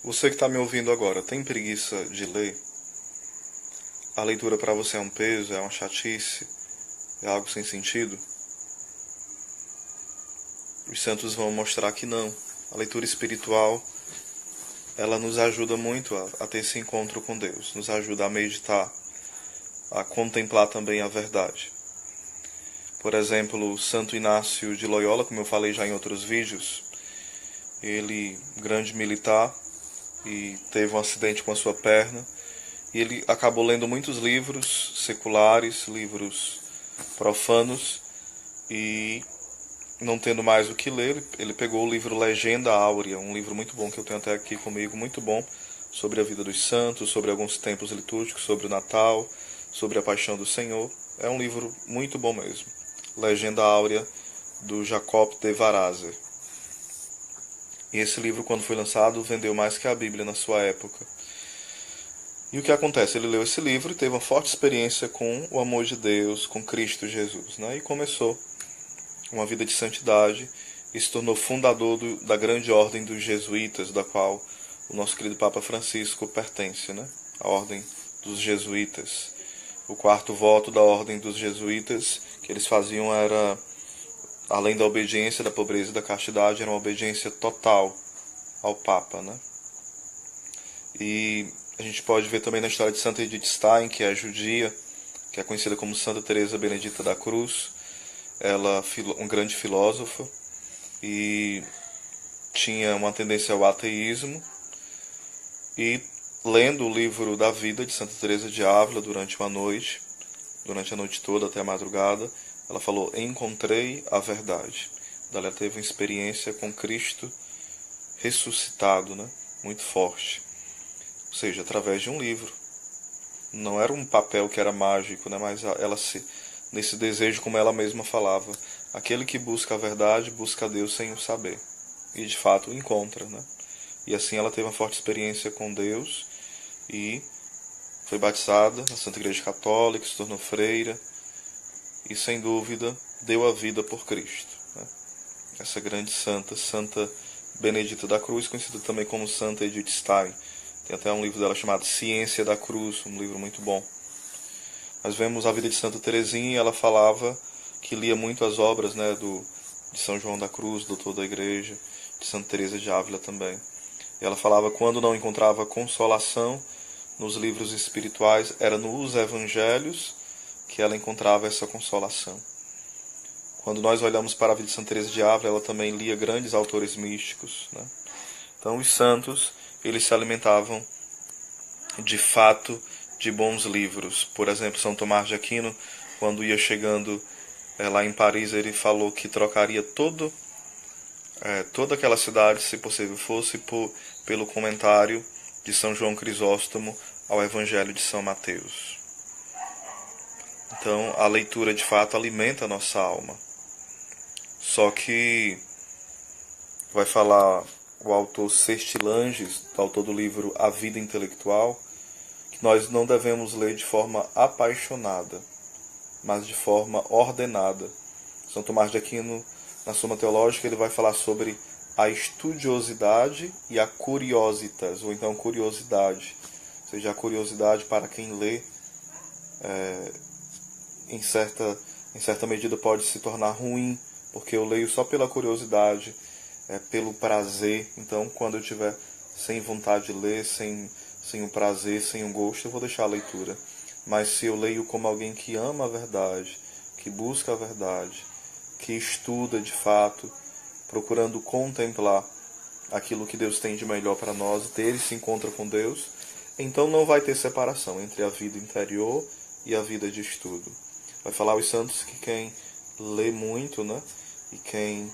Você que está me ouvindo agora, tem preguiça de ler? A leitura para você é um peso, é uma chatice, é algo sem sentido? Os santos vão mostrar que não. A leitura espiritual, ela nos ajuda muito a ter esse encontro com Deus, nos ajuda a meditar, a contemplar também a verdade. Por exemplo, Santo Inácio de Loyola, como eu falei já em outros vídeos, ele, grande militar, e teve um acidente com a sua perna, e ele acabou lendo muitos livros seculares, livros profanos, e não tendo mais o que ler, ele pegou o livro Legenda Áurea, um livro muito bom que eu tenho até aqui comigo, muito bom, sobre a vida dos santos, sobre alguns tempos litúrgicos, sobre o Natal, sobre a Paixão do Senhor. É um livro muito bom mesmo. Legenda Áurea, do Jacob de Varazze. E esse livro, quando foi lançado, vendeu mais que a Bíblia na sua época. E o que acontece? Ele leu esse livro e teve uma forte experiência com o amor de Deus, com Cristo Jesus, né? E começou uma vida de santidade e se tornou fundador da grande ordem dos jesuítas, da qual o nosso querido Papa Francisco pertence, né? A ordem dos jesuítas. O quarto voto da ordem dos jesuítas que eles faziam era, além da obediência, da pobreza e da castidade, era uma obediência total ao Papa, né? E a gente pode ver também na história de Santa Edith Stein, que é judia, que é conhecida como Santa Teresa Benedita da Cruz. Ela um grande filósofo e tinha uma tendência ao ateísmo, e lendo o livro da vida de Santa Teresa de Ávila durante a noite toda até a madrugada, ela falou: encontrei a verdade. Ela teve uma experiência com Cristo ressuscitado, né? Muito forte. Ou seja, através de um livro. Não era um papel que era mágico, né? Mas ela nesse desejo, como ela mesma falava, aquele que busca a verdade busca a Deus sem o saber. E de fato o encontra, né? E assim ela teve uma forte experiência com Deus e foi batizada na Santa Igreja Católica, se tornou freira e sem dúvida deu a vida por Cristo, né? Essa grande santa, Santa Benedita da Cruz, conhecida também como Santa Edith Stein. Tem até um livro dela chamado Ciência da Cruz, um livro muito bom. Nós vemos a vida de Santa Teresinha, e ela falava que lia muito as obras, né, de São João da Cruz, doutor da Igreja, de Santa Teresa de Ávila também. E ela falava que quando não encontrava consolação nos livros espirituais, era nos evangelhos que ela encontrava essa consolação. Quando nós olhamos para a vida de Santa Teresa de Ávila, ela também lia grandes autores místicos, né? Então os santos, eles se alimentavam de fato de bons livros. Por exemplo, São Tomás de Aquino, quando ia chegando lá em Paris, ele falou que trocaria toda aquela cidade, se possível fosse, pelo comentário de São João Crisóstomo ao Evangelho de São Mateus. Então, a leitura de fato alimenta a nossa alma. Só que vai falar o autor Sestilanges, autor do livro A Vida Intelectual, que nós não devemos ler de forma apaixonada, mas de forma ordenada. São Tomás de Aquino, na Suma Teológica, ele vai falar sobre a estudiosidade e a curiositas, ou então curiosidade. Ou seja, a curiosidade para quem lê, em certa medida pode se tornar ruim, porque eu leio só pela curiosidade, pelo prazer. Então, quando eu estiver sem vontade de ler, sem o prazer, sem o gosto, eu vou deixar a leitura. Mas se eu leio como alguém que ama a verdade, que busca a verdade, que estuda de fato, procurando contemplar aquilo que Deus tem de melhor para nós, e ter esse encontro com Deus, então não vai ter separação entre a vida interior e a vida de estudo. Vai falar aos santos que quem lê muito, né, e quem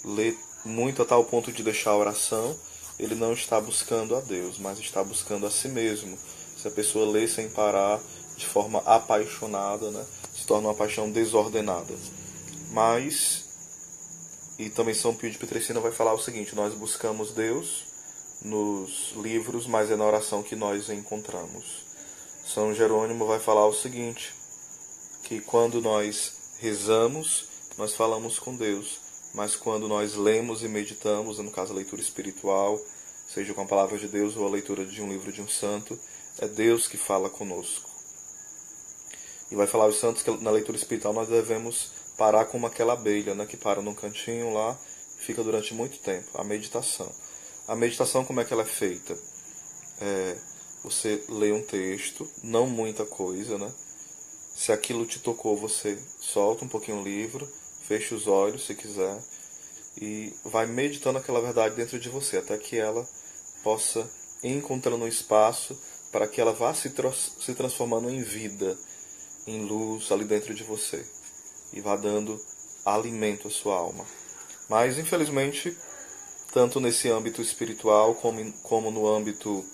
lê muito a tal ponto de deixar a oração, ele não está buscando a Deus, mas está buscando a si mesmo. Se a pessoa lê sem parar, de forma apaixonada, né, se torna uma paixão desordenada. Mas, e também São Pio de Pietrelcina vai falar o seguinte: nós buscamos Deus nos livros, mas é na oração que nós encontramos. São Jerônimo vai falar o seguinte, que quando nós rezamos, nós falamos com Deus, mas quando nós lemos e meditamos, no caso a leitura espiritual, seja com a palavra de Deus ou a leitura de um livro de um santo, é Deus que fala conosco. E vai falar os santos que na leitura espiritual nós devemos parar como aquela abelha, né, que para num cantinho lá e fica durante muito tempo. A meditação. A meditação, como é que ela é feita? Você lê um texto, não muita coisa, né? Se aquilo te tocou, você solta um pouquinho o livro, fecha os olhos se quiser e vai meditando aquela verdade dentro de você, até que ela possa ir encontrando um espaço para que ela vá se transformando em vida, em luz ali dentro de você e vá dando alimento à sua alma. Mas, infelizmente, tanto nesse âmbito espiritual como no âmbito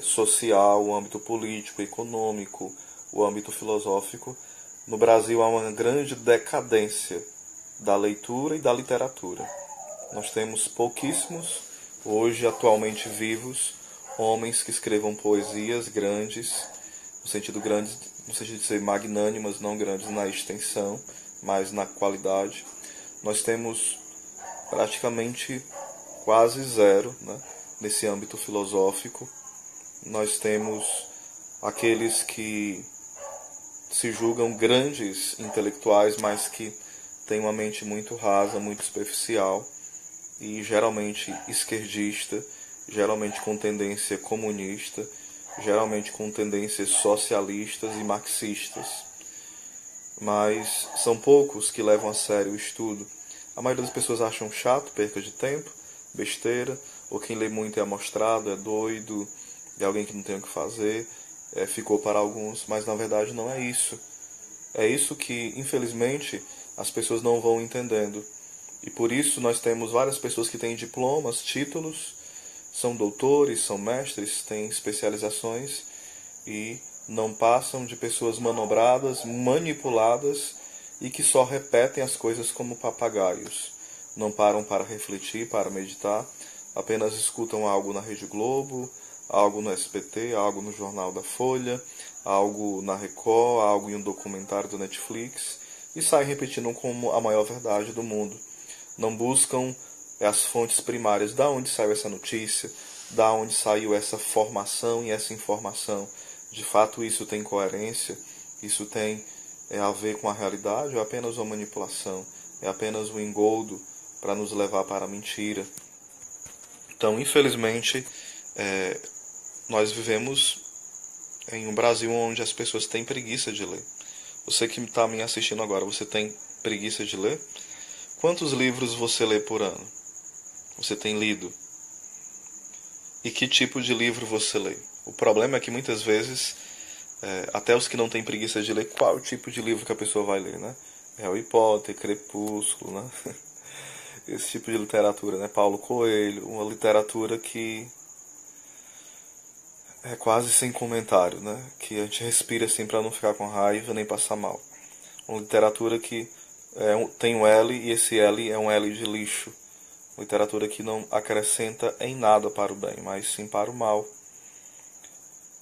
social, o âmbito político, econômico, o âmbito filosófico, no Brasil há uma grande decadência da leitura e da literatura. Nós temos pouquíssimos, hoje atualmente vivos, homens que escrevam poesias grandes, no sentido de ser magnânimas, não grandes na extensão, mas na qualidade. Nós temos praticamente quase zero, né, nesse âmbito filosófico. Nós temos aqueles que se julgam grandes intelectuais, mas que têm uma mente muito rasa, muito superficial e geralmente esquerdista, geralmente com tendência comunista, geralmente com tendências socialistas e marxistas. Mas são poucos que levam a sério o estudo. A maioria das pessoas acham chato, perca de tempo, besteira, ou quem lê muito é amostrado, é doido, é alguém que não tem o que fazer, ficou para alguns, mas na verdade não é isso. É isso que, infelizmente, as pessoas não vão entendendo. E por isso nós temos várias pessoas que têm diplomas, títulos, são doutores, são mestres, têm especializações e não passam de pessoas manobradas, manipuladas e que só repetem as coisas como papagaios. Não param para refletir, para meditar, apenas escutam algo na Rede Globo, algo no SBT, algo no Jornal da Folha, algo na Record, algo em um documentário do Netflix e saem repetindo como a maior verdade do mundo. Não buscam as fontes primárias, da onde saiu essa notícia, da onde saiu essa formação e essa informação. De fato isso tem coerência, isso tem a ver com a realidade ou é apenas uma manipulação, é apenas um engodo para nos levar para a mentira. Então, infelizmente, nós vivemos em um Brasil onde as pessoas têm preguiça de ler. Você que está me assistindo agora, você tem preguiça de ler? Quantos livros você lê por ano? Você tem lido? E que tipo de livro você lê? O problema é que muitas vezes, até os que não têm preguiça de ler, qual o tipo de livro que a pessoa vai ler, né? Harry Potter, Crepúsculo, né? Esse tipo de literatura, né? Paulo Coelho, uma literatura que é quase sem comentário, né? Que a gente respira assim para não ficar com raiva nem passar mal. Uma literatura que tem um L e esse L é um L de lixo. Uma literatura que não acrescenta em nada para o bem, mas sim para o mal.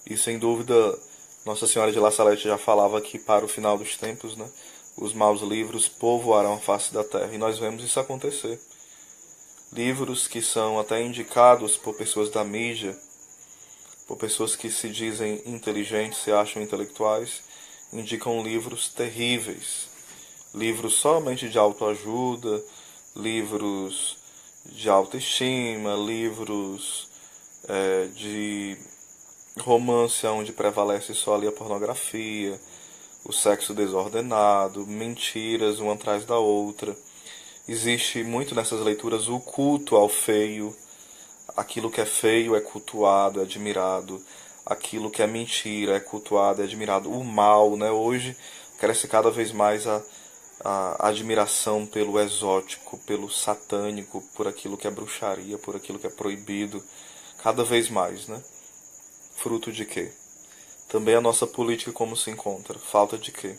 E sem dúvida, Nossa Senhora de La Salete já falava que para o final dos tempos, né, os maus livros povoarão a face da terra. E nós vemos isso acontecer. Livros que são até indicados por pessoas da mídia, por pessoas que se dizem inteligentes, se acham intelectuais, indicam livros terríveis. Livros somente de autoajuda, livros de autoestima, livros de romance onde prevalece só ali a pornografia, o sexo desordenado, mentiras uma atrás da outra. Existe muito nessas leituras o culto ao feio. Aquilo que é feio é cultuado, é admirado. Aquilo que é mentira é cultuado, é admirado. O mal, né? Hoje cresce cada vez mais a admiração pelo exótico, pelo satânico, por aquilo que é bruxaria, por aquilo que é proibido. Cada vez mais, né? Fruto de quê? Também a nossa política como se encontra. Falta de quê?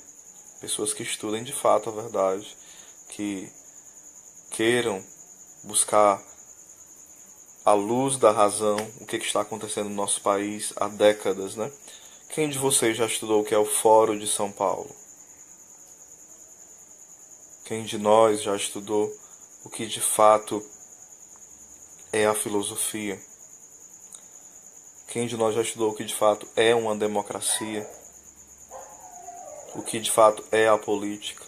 Pessoas que estudem de fato a verdade, que queiram buscar à luz da razão o que está acontecendo no nosso país há décadas, né? Quem de vocês já estudou o que é o Fórum de São Paulo? Quem de nós já estudou o que de fato é a filosofia? Quem de nós já estudou o que de fato é uma democracia? O que de fato é a política?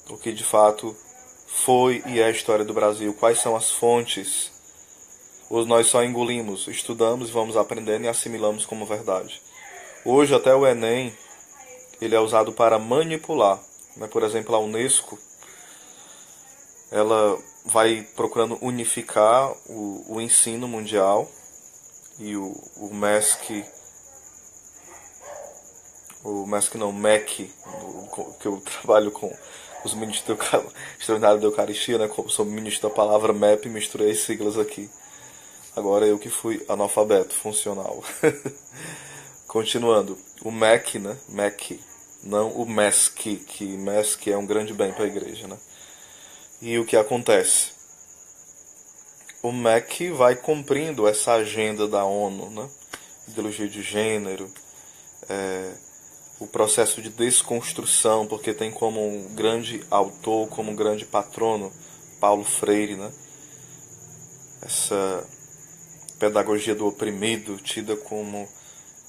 O que de fato foi e é a história do Brasil? Quais são as fontes? Ou nós só engolimos, estudamos, vamos aprendendo e assimilamos como verdade? Hoje até o Enem, ele é usado para manipular. Por exemplo, a Unesco, ela vai procurando unificar o ensino mundial e o MESC, o MEC, que eu trabalho com os ministros extraordinários da Eucaristia, né? Como sou ministro da palavra MEP, misturei as siglas aqui. Agora eu que fui analfabeto funcional. Continuando, o MEC, né? MEC, não o MESC, que MESC é um grande bem para a igreja, né? E o que acontece? O MEC vai cumprindo essa agenda da ONU, né? Ideologia de gênero, o processo de desconstrução, porque tem como um grande autor, como um grande patrono, Paulo Freire, né? Essa pedagogia do oprimido, tida como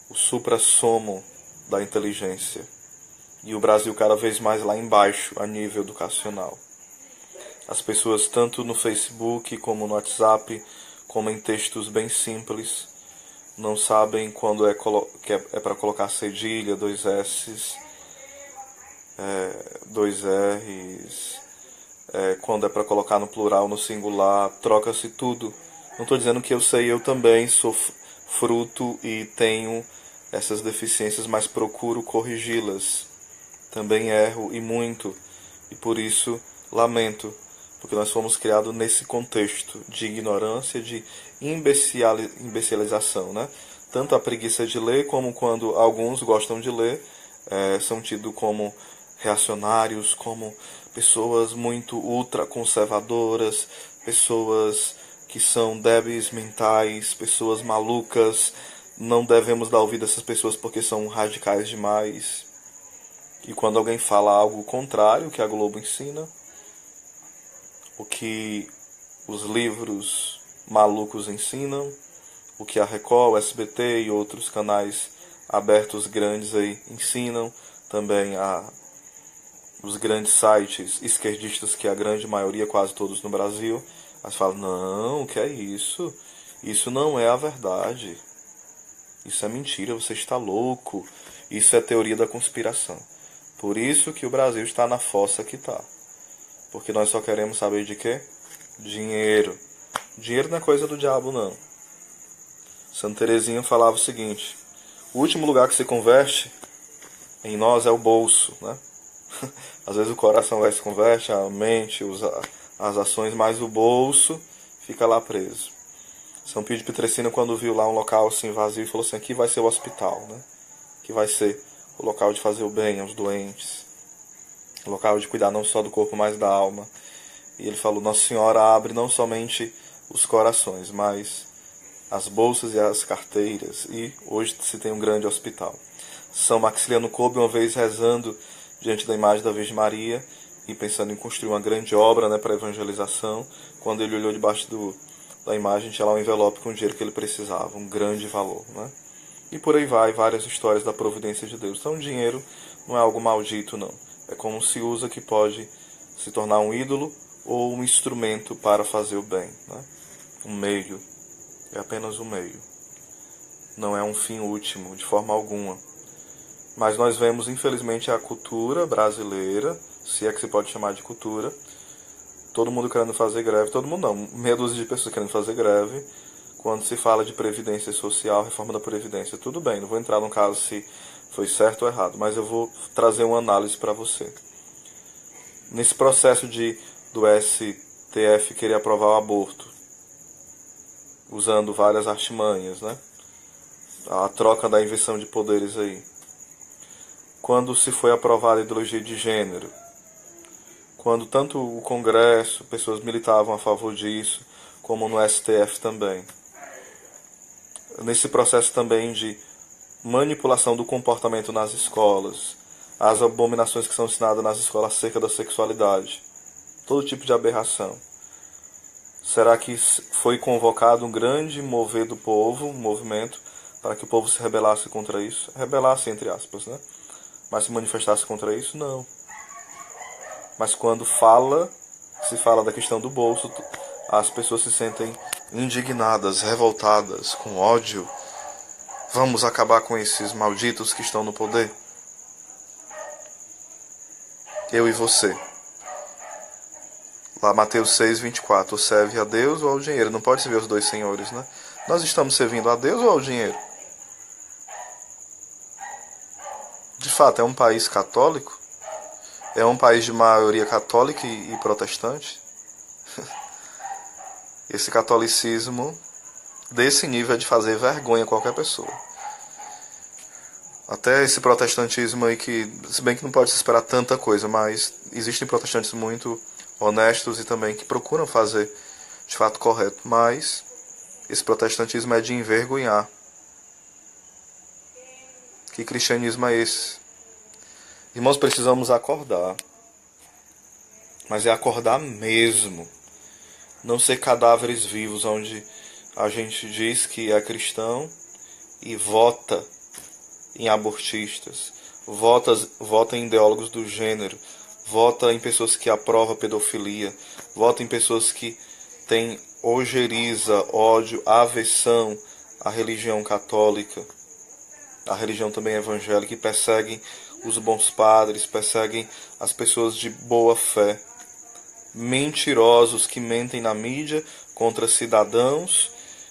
o suprassumo da inteligência. E o Brasil cada vez mais lá embaixo, a nível educacional. As pessoas, tanto no Facebook, como no WhatsApp, como em textos bem simples, não sabem quando é para colocar cedilha, 2 S's, 2 R's, quando é para colocar no plural, no singular, troca-se tudo. Não estou dizendo que eu sei, eu também sou fruto e tenho essas deficiências, mas procuro corrigi-las. Também erro e muito, e por isso lamento, porque nós fomos criados nesse contexto de ignorância, de imbecilização, né? Tanto a preguiça de ler, como quando alguns gostam de ler, são tidos como reacionários, como pessoas muito ultraconservadoras, pessoas que são débeis mentais, pessoas malucas. Não devemos dar ouvido a essas pessoas porque são radicais demais. E quando alguém fala algo contrário, que a Globo ensina, o que os livros malucos ensinam, o que a Record, o SBT e outros canais abertos grandes aí ensinam, também os grandes sites esquerdistas, que é a grande maioria, quase todos no Brasil, elas falam, não, o que é isso? Isso não é a verdade. Isso é mentira, você está louco. Isso é teoria da conspiração. Por isso que o Brasil está na fossa que está. Porque nós só queremos saber de quê? Dinheiro. Dinheiro não é coisa do diabo, não. Santa Teresinha falava o seguinte: o último lugar que se converte em nós é o bolso, né? Às vezes o coração vai se converte, a mente, as ações, mas o bolso fica lá preso. São Pio de Pietrelcina, quando viu lá um local assim vazio, falou assim: aqui vai ser o hospital, né? Que vai ser o local de fazer o bem aos doentes, o local de cuidar não só do corpo, mas da alma. E ele falou: Nossa Senhora abre não somente os corações, mas as bolsas e as carteiras. E hoje se tem um grande hospital. São Maximiliano Kolbe, uma vez rezando diante da imagem da Virgem Maria e pensando em construir uma grande obra, né, para evangelização, quando ele olhou debaixo da imagem, tinha lá um envelope com o dinheiro que ele precisava, um grande valor, né? E por aí vai, várias histórias da providência de Deus. Então o dinheiro não é algo maldito, não. É como se usa, que pode se tornar um ídolo ou um instrumento para fazer o bem, né? Um meio. É apenas um meio. Não é um fim último, de forma alguma. Mas nós vemos, infelizmente, a cultura brasileira, se é que se pode chamar de cultura, todo mundo querendo fazer greve, todo mundo não, meia dúzia de pessoas querendo fazer greve, quando se fala de previdência social, reforma da previdência. Tudo bem, não vou entrar no caso se foi certo ou errado, mas eu vou trazer uma análise para você. Nesse processo do STF querer aprovar o aborto, usando várias artimanhas, né? A troca da inversão de poderes aí. Quando se foi aprovada a ideologia de gênero, quando tanto o Congresso, pessoas militavam a favor disso, como no STF também. Nesse processo também de manipulação do comportamento nas escolas, as abominações que são ensinadas nas escolas acerca da sexualidade, todo tipo de aberração. Será que foi convocado um grande mover do povo, um movimento, para que o povo se rebelasse contra isso? Rebelasse, entre aspas, né? Mas se manifestasse contra isso? Não. Mas quando se fala da questão do bolso, as pessoas se sentem indignadas, revoltadas, com ódio. Vamos acabar com esses malditos que estão no poder? Eu e você. Lá Mateus 6:24, ou serve a Deus ou ao dinheiro. Não pode servir aos dois senhores, né? Nós estamos servindo a Deus ou ao dinheiro? De fato, é um país católico? É um país de maioria católica e protestante? Esse catolicismo desse nível é de fazer vergonha a qualquer pessoa. Até esse protestantismo aí que, se bem que não pode se esperar tanta coisa, mas existem protestantes muito honestos e também que procuram fazer de fato correto. Mas esse protestantismo é de envergonhar. Que cristianismo é esse? Irmãos, precisamos acordar. Mas é acordar mesmo. Não ser cadáveres vivos, onde a gente diz que é cristão e vota em abortistas, vota em ideólogos do gênero, vota em pessoas que aprovam pedofilia, vota em pessoas que têm ojeriza, ódio, aversão à religião católica, à religião também evangélica, e perseguem os bons padres, perseguem as pessoas de boa fé. Mentirosos que mentem na mídia contra cidadãos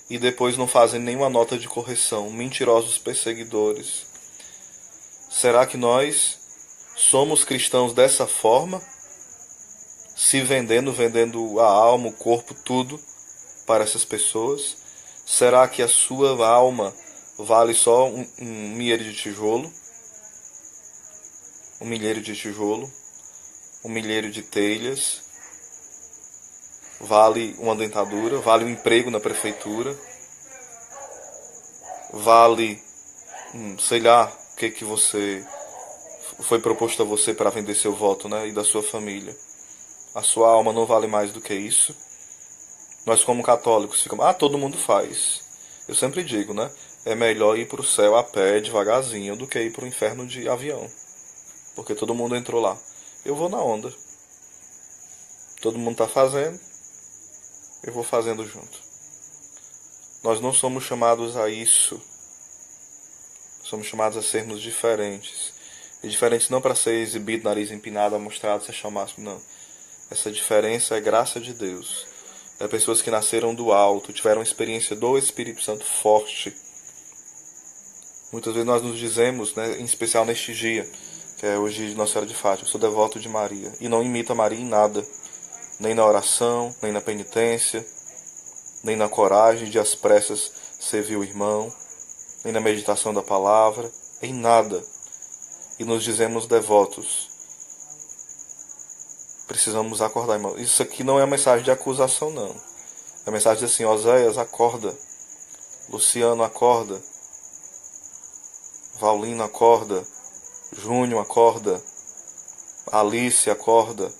e depois não fazem nenhuma nota de correção. Mentirosos perseguidores. Será que nós somos cristãos dessa forma? Se vendendo a alma, o corpo, tudo para essas pessoas? Será que a sua alma vale só um milheiro de tijolo? Um milheiro de tijolo? Um milheiro de telhas? Vale uma dentadura? Vale um emprego na prefeitura? Vale, sei lá, o que você foi proposto a você para vender seu voto, né? E da sua família. A sua alma não vale mais do que isso? Nós como católicos ficamos, todo mundo faz. Eu sempre digo, né? É melhor ir para o céu a pé, devagarzinho, do que ir para o inferno de avião. Porque todo mundo entrou lá. Eu vou na onda. Todo mundo está fazendo, eu vou fazendo junto. Nós não somos chamados a isso. Somos chamados a sermos diferentes. E diferentes não para ser exibido, nariz empinado, amostrado, ser chamado, não. Essa diferença é graça de Deus. É pessoas que nasceram do alto, tiveram experiência do Espírito Santo forte. Muitas vezes nós nos dizemos, né, em especial neste dia, que é hoje de Nossa Senhora de Fátima, eu sou devoto de Maria. E não imita Maria em nada. Nem na oração, nem na penitência, nem na coragem de às pressas servir o irmão, nem na meditação da palavra, em nada. E nos dizemos devotos. Precisamos acordar, irmão. Isso aqui não é uma mensagem de acusação, não. É uma mensagem assim, Oséias, acorda. Luciano, acorda. Vaulino, acorda. Júnior, acorda. Alice, acorda.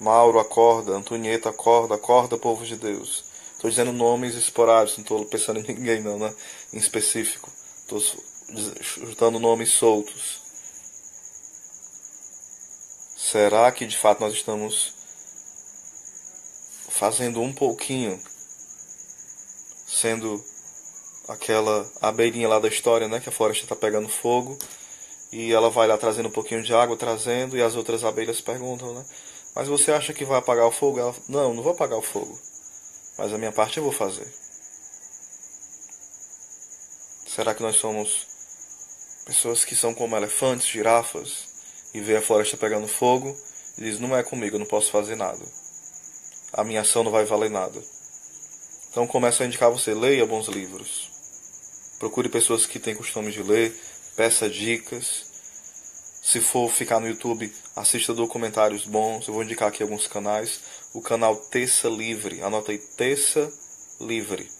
Mauro, acorda. Antonieta, acorda. Acorda, povo de Deus. Estou dizendo nomes esporádicos, não estou pensando em ninguém não, né? Em específico. Estou chutando nomes soltos. Será que de fato nós estamos fazendo um pouquinho, sendo aquela abelhinha lá da história, né? Que a floresta está pegando fogo e ela vai lá trazendo um pouquinho de água, trazendo, e as outras abelhas perguntam, né? Mas você acha que vai apagar o fogo? Ela, não vou apagar o fogo. Mas a minha parte eu vou fazer. Será que nós somos pessoas que são como elefantes, girafas, e vê a floresta pegando fogo e diz, não é comigo, eu não posso fazer nada. A minha ação não vai valer nada. Então começo a indicar você, leia bons livros. Procure pessoas que têm costume de ler, peça dicas. Se for ficar no YouTube, assista documentários bons. Eu vou indicar aqui alguns canais. O canal Terça Livre. Anota aí, Terça Livre.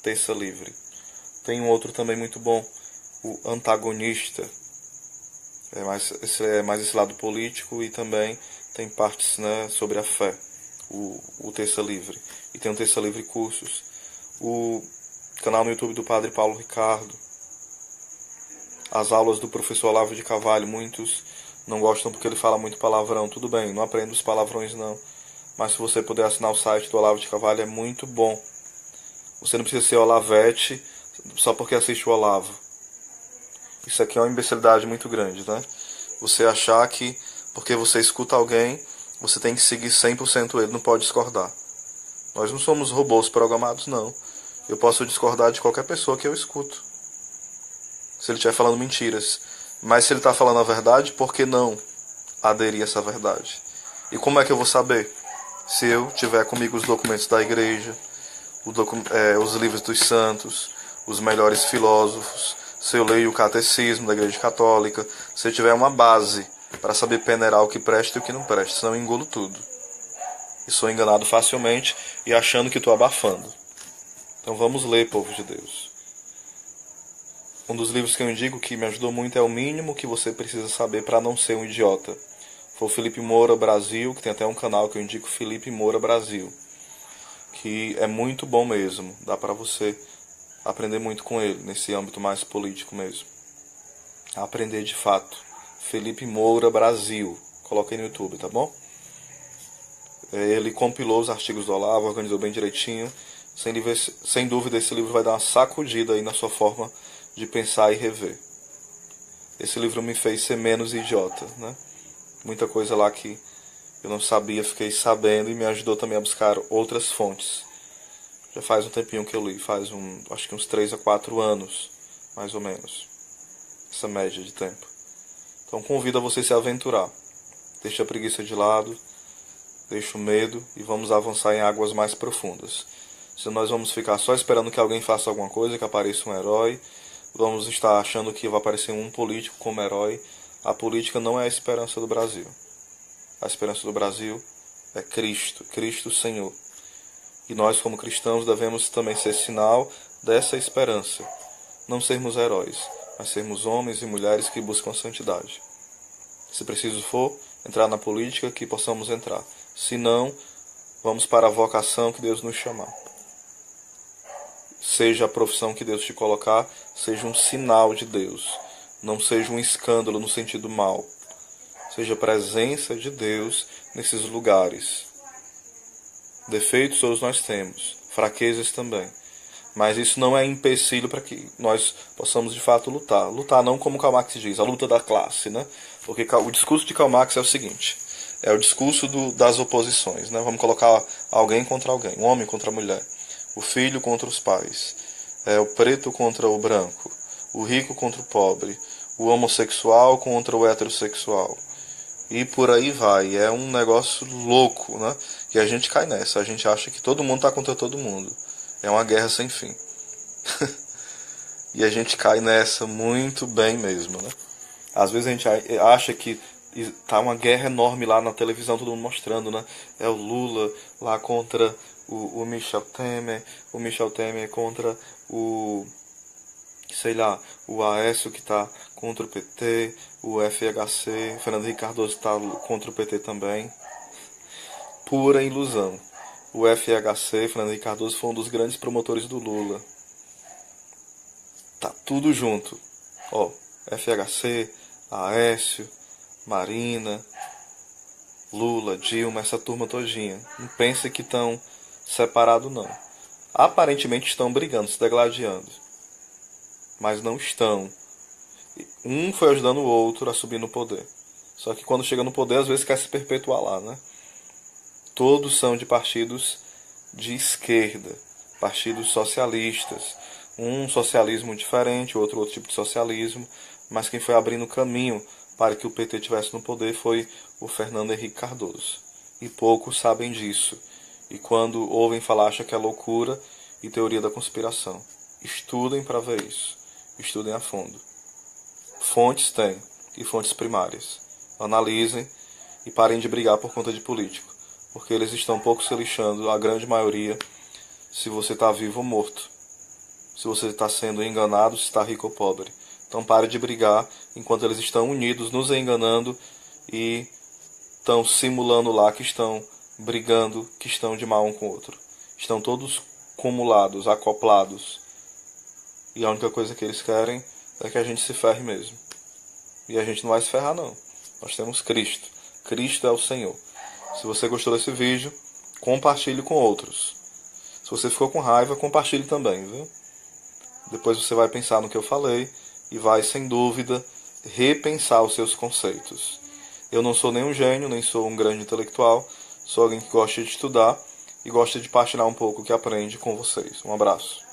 Terça Livre. Tem um outro também muito bom. O Antagonista. É mais esse lado político e também tem partes, né, sobre a fé. o Terça Livre. E tem o Terça Livre Cursos. O canal no YouTube do Padre Paulo Ricardo. As aulas do professor Olavo de Carvalho, muitos não gostam porque ele fala muito palavrão. Tudo bem, não aprenda os palavrões não. Mas se você puder assinar o site do Olavo de Carvalho, é muito bom. Você não precisa ser Olavete só porque assiste o Olavo. Isso aqui é uma imbecilidade muito grande, né? Você achar que porque você escuta alguém, você tem que seguir 100% ele, não pode discordar. Nós não somos robôs programados, não. Eu posso discordar de qualquer pessoa que eu escuto. Se ele estiver falando mentiras. Mas se ele está falando a verdade, por que não aderir a essa verdade? E como é que eu vou saber? Se eu tiver comigo os documentos da igreja, os livros dos santos, os melhores filósofos, se eu leio o catecismo da igreja católica, se eu tiver uma base para saber peneirar o que presta e o que não presta, senão eu engulo tudo. E sou enganado facilmente e achando que estou abafando. Então vamos ler, povo de Deus. Um dos livros que eu indico que me ajudou muito é O Mínimo que Você Precisa Saber para Não Ser um Idiota. Foi o Felipe Moura Brasil, que tem até um canal que eu indico, Felipe Moura Brasil. Que é muito bom mesmo. Dá para você aprender muito com ele, nesse âmbito mais político mesmo. Aprender de fato. Felipe Moura Brasil. Coloca aí no YouTube, tá bom? Ele compilou os artigos do Olavo, organizou bem direitinho. Sem dúvida, esse livro vai dar uma sacudida aí na sua forma de pensar e rever. Esse livro me fez ser menos idiota, né? Muita coisa lá que eu não sabia, fiquei sabendo e me ajudou também a buscar outras fontes. Já faz um tempinho que eu li, acho que uns 3 a 4 anos, mais ou menos. Essa média de tempo. Então convido a você a se aventurar. Deixa a preguiça de lado, deixa o medo e vamos avançar em águas mais profundas. Se nós vamos ficar só esperando que alguém faça alguma coisa, que apareça um herói, vamos estar achando que vai aparecer um político como herói. A política não é a esperança do Brasil. A esperança do Brasil é Cristo, Cristo Senhor. E nós, como cristãos, devemos também ser sinal dessa esperança. Não sermos heróis, mas sermos homens e mulheres que buscam a santidade. Se preciso for, entrar na política, que possamos entrar. Se não, vamos para a vocação que Deus nos chamar. Seja a profissão que Deus te colocar, seja um sinal de Deus. Não seja um escândalo no sentido mal. Seja a presença de Deus nesses lugares. Defeitos todos nós temos, fraquezas também. Mas isso não é empecilho para que nós possamos de fato lutar. Lutar não como Karl Marx diz, a luta da classe, né? Porque o discurso de Karl Marx é o seguinte, é o discurso das oposições, né? Vamos colocar alguém contra alguém, um homem contra a mulher, o filho contra os pais, o preto contra o branco, o rico contra o pobre, o homossexual contra o heterossexual. E por aí vai. É um negócio louco, né? E a gente cai nessa. A gente acha que todo mundo está contra todo mundo. É uma guerra sem fim. E a gente cai nessa muito bem mesmo, né? Às vezes a gente acha que tá uma guerra enorme lá na televisão, todo mundo mostrando, né? É o Lula lá contra o Michel Temer. O Michel Temer contra o Aécio que está contra o PT, o FHC, Fernando Henrique Cardoso está contra o PT também. Pura ilusão. O FHC, Fernando Henrique Cardoso, foi um dos grandes promotores do Lula. Tá tudo junto. FHC, Aécio, Marina, Lula, Dilma, essa turma todinha. Não pense que estão separados, não. Aparentemente estão brigando, se degladiando. Mas não estão. Um foi ajudando o outro a subir no poder. Só que quando chega no poder, às vezes quer se perpetuar lá, né? Todos são de partidos de esquerda, partidos socialistas. Um socialismo diferente, outro tipo de socialismo. Mas quem foi abrindo caminho para que o PT tivesse no poder foi o Fernando Henrique Cardoso. E poucos sabem disso. E quando ouvem falar, acham que é loucura e teoria da conspiração. Estudem para ver isso. Estudem a fundo. Fontes tem, e fontes primárias. Analisem e parem de brigar por conta de político, porque eles estão pouco se lixando, a grande maioria, se você está vivo ou morto. Se você está sendo enganado, se está rico ou pobre. Então pare de brigar enquanto eles estão unidos, nos enganando e estão simulando lá que estão brigando, que estão de mal um com o outro. Estão todos cumulados, acoplados. E a única coisa que eles querem é que a gente se ferre mesmo. E a gente não vai se ferrar, não. Nós temos Cristo. Cristo é o Senhor. Se você gostou desse vídeo, compartilhe com outros. Se você ficou com raiva, compartilhe também, viu? Depois você vai pensar no que eu falei e vai, sem dúvida, repensar os seus conceitos. Eu não sou nem um gênio, nem sou um grande intelectual. Sou alguém que gosta de estudar e gosta de partilhar um pouco o que aprende com vocês. Um abraço.